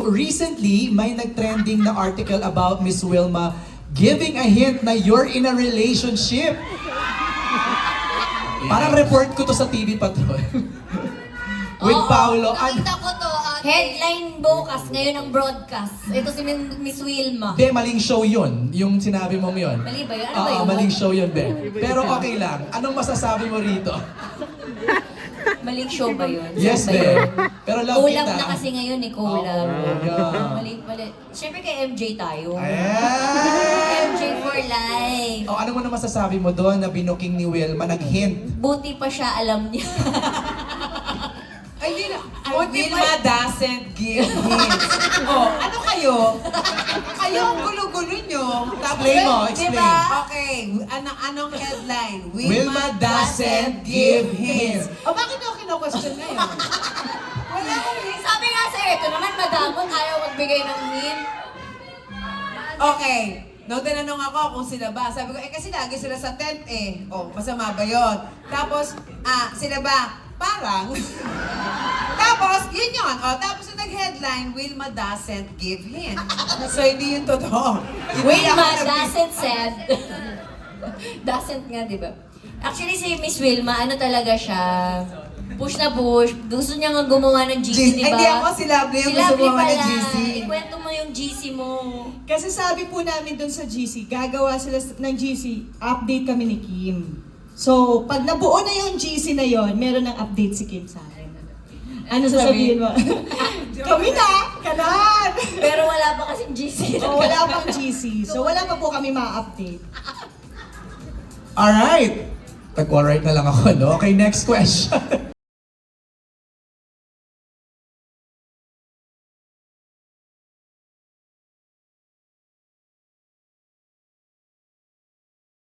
Recently, may nag-trending na article about Miss Wilma giving a hint na you're in a relationship. Parang report ko to sa TV Patrol. With Paolo. Nakita ko to. Headline bukas, ngayon ang broadcast. Ito si Miss Wilma. Be, maling show yun. Yung sinabi mong yun. Mali ba yun? Ano ba yun? Maling show yun, Be. Pero okay lang. Anong masasabi mo rito? Maling show ba yun? Yes, Show ba Be. yun? Pero love Kulang kita. na kasi ngayon eh, kulang. yeah. Mali. Siyempre kay MJ tayo. Ayan! MJ for life. Ano mo na masasabi mo doon na binuking ni Wilma, nag-hint? Buti pa siya alam niya. Ay, hindi na. Wilma doesn't give hints. Ano kayo? Kayo ang gulo-gulo nyo. Explain mo, explain. Diba? Okay, anong headline? Wilma doesn't give hints. Bakit ako kino-question ngayon? Wala akong hints. Sabi nga sa'yo, ito naman madamot, ayaw magbigay ng hint. Okay. No, tinanong ako kung sila ba. Sabi ko, kasi lagi sila sa tent eh. Masama ba yun? Tapos, sila ba? Parang. Tapos, yun yun. Tapos yung nag-headline, Wilma doesn't give hint. So, hindi yun totoo. Wilma doesn't said. Doesn't nga, di ba? Actually, si Miss Wilma, ano talaga siya? Push na push. Gusto niya nga gumawa ng GC, di ba? Hindi ako, si Lovely yung gusto gumawa ng GC. Ikwento mo yung GC mo. Kasi sabi po namin dun sa GC, gagawa sila ng GC, update kami ni Kim. So, pag nabuo na yung GC na yon, meron ng update si Kim sa akin. Ano sasabihin mo? Kami na! Kanan! Pero wala pa kasing GC. Wala pang GC. So, wala pa po kami ma-update. Alright. Tag-alright na lang ako, no? Okay, next question.